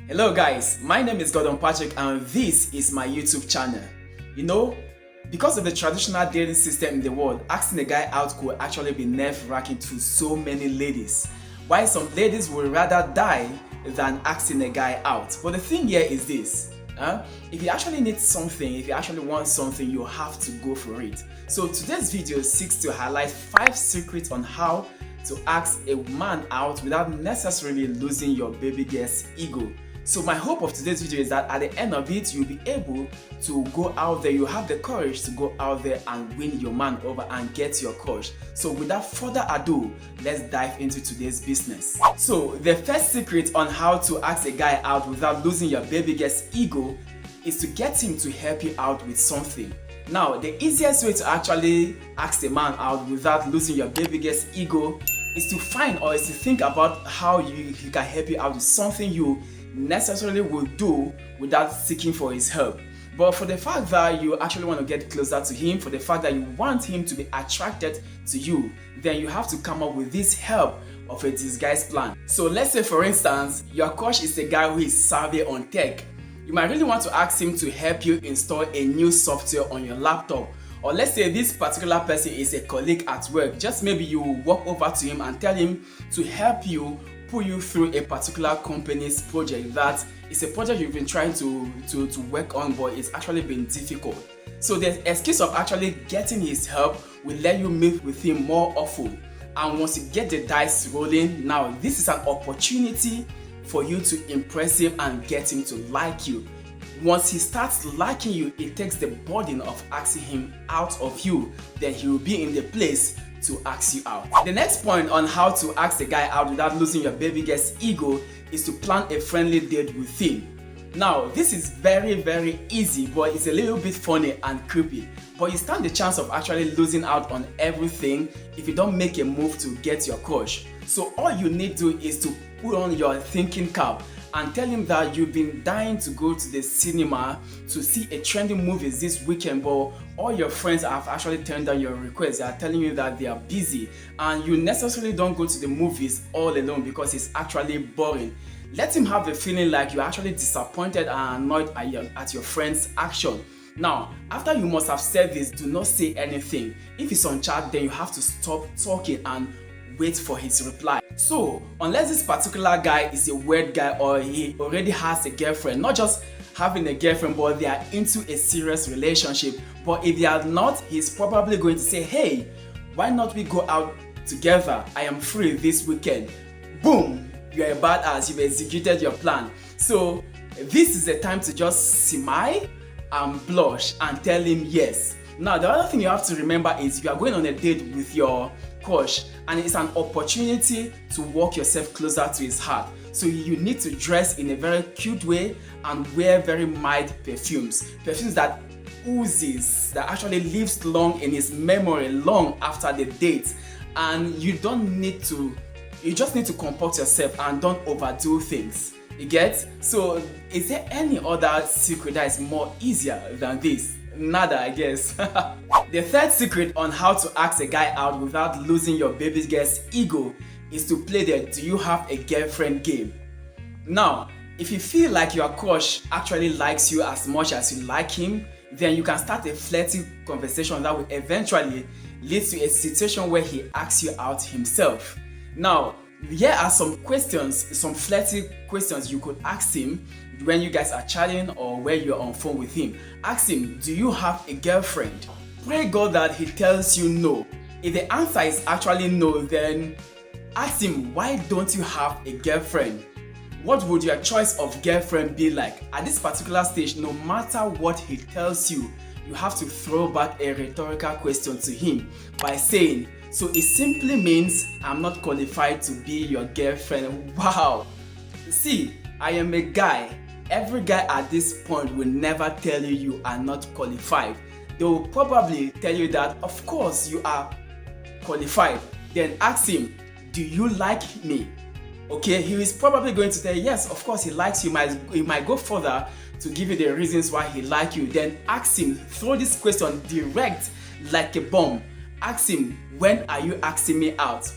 Hello guys, my name is Gordon Patrick and this is my YouTube channel. You know, because of the traditional dating system in the world, asking a guy out could actually be nerve-wracking to so many ladies. While some ladies would rather die than asking a guy out. But the thing here is this, if you actually need something, if you actually want something, you have to go for it. So today's video seeks to highlight 5 secrets on how to ask a man out without necessarily losing your baby girl's ego. So my hope of today's video is that at the end of it, you'll be able to go out there, you have the courage to go out there and win your man over and get your crush. So without further ado, let's dive into today's business. So the first secret on how to ask a guy out without losing your baby girl's ego is to get him to help you out with something. Now, the easiest way to actually ask a man out without losing your baby girl's ego is to find or is to think about how he can help you out with something you necessarily will do without seeking for his help. But for the fact that you actually want to get closer to him, for the fact that you want him to be attracted to you, then you have to come up with this help of a disguise plan. So let's say for instance, your crush is a guy who is savvy on tech. You might really want to ask him to help you install a new software on your laptop. Or let's say this particular person is a colleague at work. Just maybe you walk over to him and tell him to help you pull you through a particular company's project that is a project you've been trying to work on, but it's actually been difficult. So the excuse of actually getting his help will let you meet with him more often. And once you get the dice rolling, now this is an opportunity for you to impress him and get him to like you. Once he starts liking you, it takes the burden of asking him out of you. Then he will be in the place to ask you out. The next point on how to ask a guy out without losing your baby girl's ego is to plan a friendly date with him. Now, this is very easy, but it's a little bit funny and creepy. But you stand the chance of actually losing out on everything if you don't make a move to get your crush. So all you need to do is to put on your thinking cap and tell him that you've been dying to go to the cinema to see a trending movie this weekend, but all your friends have actually turned down your request. They are telling you that they are busy and you necessarily don't go to the movies all alone because it's actually boring. Let him have the feeling like you're actually disappointed and annoyed at your friend's action. Now, after you must have said this, do not say anything. If he's on chat, then you have to stop talking and wait for his reply. So, unless this particular guy is a weird guy or he already has a girlfriend, not just having a girlfriend, but they are into a serious relationship. But if they are not, he's probably going to say, hey, why not we go out together? I am free this weekend. Boom, you're a badass, you've executed your plan. So, this is the time to just smile and blush and tell him yes. Now, the other thing you have to remember is you are going on a date with your crush and it's an opportunity to walk yourself closer to his heart. So you need to dress in a very cute way and wear very mild perfumes. Perfumes that oozes, that actually lives long in his memory long after the date. And you just need to comport yourself and don't overdo things. You get? So is there any other secret that is more easier than this? Nada, I guess. The third secret on how to ask a guy out without losing your baby girl's ego is to play the do you have a girlfriend game. Now, if you feel like your crush actually likes you as much as you like him, then you can start a flirty conversation that will eventually lead to a situation where he asks you out himself. Now, here are some questions, some flirty questions you could ask him when you guys are chatting or when you're on phone with him. Ask him, do you have a girlfriend? Pray God that he tells you no. If the answer is actually no, then ask him, why don't you have a girlfriend? What would your choice of girlfriend be like? At this particular stage, no matter what he tells you, you have to throw back a rhetorical question to him by saying, so it simply means I'm not qualified to be your girlfriend. Wow! See, I am a guy. Every guy at this point will never tell you you are not qualified. They will probably tell you that of course you are qualified. Then ask him, do you like me? Okay, he is probably going to tell you yes, of course he likes you. He might go further to give you the reasons why he likes you. Then ask him, throw this question direct like a bomb. Ask him, when are you asking me out?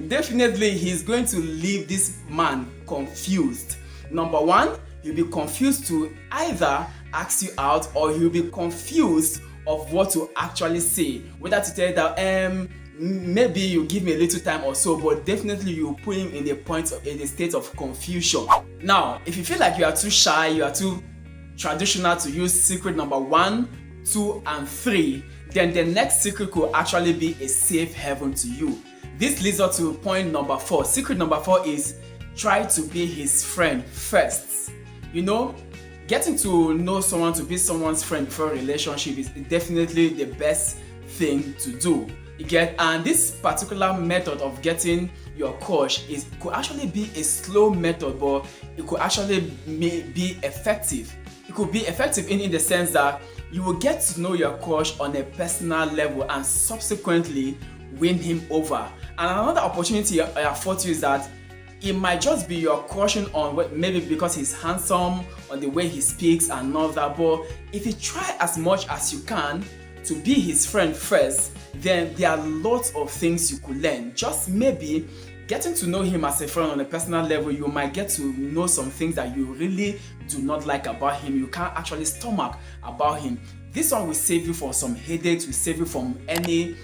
Definitely he's going to leave this man confused. Number one, he'll be confused to either ask you out, or he'll be confused of what to actually say. Whether to tell you that maybe you give me a little time or so, but definitely you put him in a state of confusion. Now, if you feel like you are too shy, you are too traditional to use secret number 1, 2, and 3, then the next secret could actually be a safe haven to you. This leads us to point number 4. Secret number 4 is try to be his friend first. You know, getting to know someone, to be someone's friend before a relationship is definitely the best thing to do. You get, and this particular method of getting your crush could actually be a slow method, but it could actually be effective. It could be effective in the sense that you will get to know your crush on a personal level and subsequently win him over. And another opportunity I afford you is that it might just be you're crushing on maybe because he's handsome, on the way he speaks and all that, but if you try as much as you can to be his friend first, then there are lots of things you could learn. Just maybe getting to know him as a friend on a personal level, you might get to know some things that you really do not like about him, you can't actually stomach about him. This one will save you from some headaches, will save you from any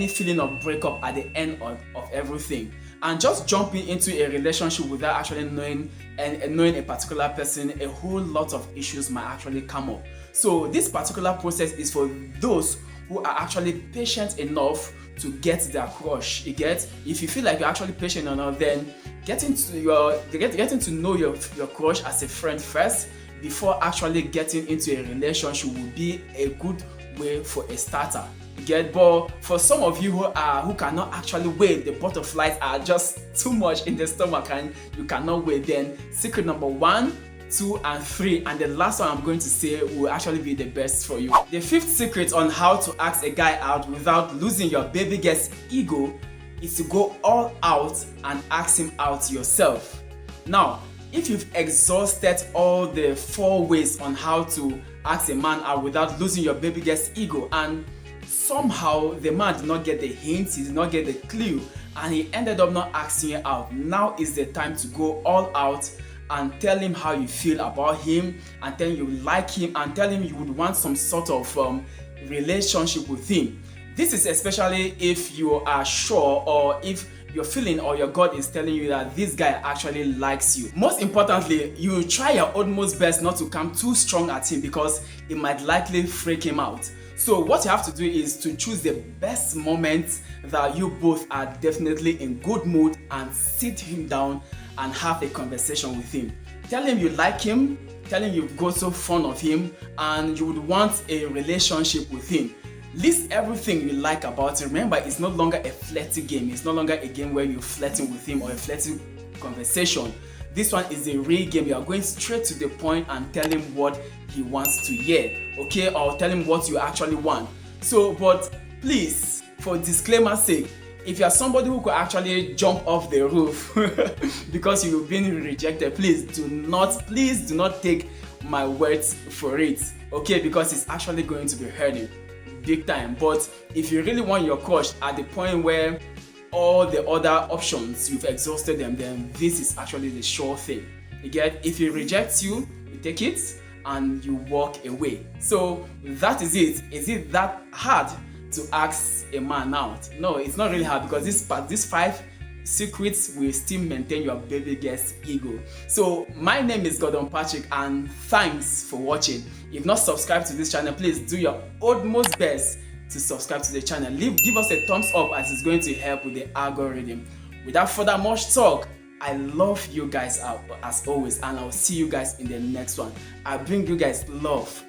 feeling of breakup at the end of everything. And just jumping into a relationship without actually knowing a particular person, a whole lot of issues might actually come up. So this particular process is for those who are actually patient enough to get their crush. You get, if you feel like you're actually patient enough, then getting to know your crush as a friend first before actually getting into a relationship will be a good way for a starter. You get, but for some of you who cannot actually wait, the butterflies are just too much in the stomach and you cannot wait, then secret number 1, 2, and 3, and the last one I'm going to say will actually be the best for you. The 5th secret on how to ask a guy out without losing your baby girl's ego is to go all out and ask him out yourself. Now, if you've exhausted all the 4 ways on how to ask a man out without losing your baby girl's ego, and somehow the man did not get the hint, he did not get the clue, and he ended up not asking you out, now is the time to go all out and tell him how you feel about him, and tell him you like him, and tell him you would want some sort of relationship with him. This is especially if you are sure, or if your feeling or your gut is telling you that this guy actually likes you. Most importantly, you try your utmost best not to come too strong at him because it might likely freak him out. So what you have to do is to choose the best moments that you both are definitely in good mood and sit him down and have a conversation with him. Tell him you like him, tell him you've got so fond of him and you would want a relationship with him. List everything you like about him. Remember, it's no longer a flirty game. It's no longer a game where you're flirting with him or a flirty conversation. This one is a real game. You are going straight to the point and tell him what he wants to hear, okay? Or tell him what you actually want. So, but please, for disclaimer's sake, if you are somebody who could actually jump off the roof because you've been rejected, please do not take my words for it, okay? Because it's actually going to be hurting big time. But if you really want your crush at the point where all the other options you've exhausted them, then this is actually the sure thing. You get, if he rejects you, you take it and you walk away. So that is it. Is it that hard to ask a man out? No, it's not really hard, because these 5 secrets will still maintain your baby girl's ego. So my name is Gordon Patrick and thanks for watching. If not subscribed to this channel, please do your utmost best to subscribe to the channel. Give us a thumbs up, as it's going to help with the algorithm. Without further much talk, I love you guys out as always, and I'll see you guys in the next one. I bring you guys love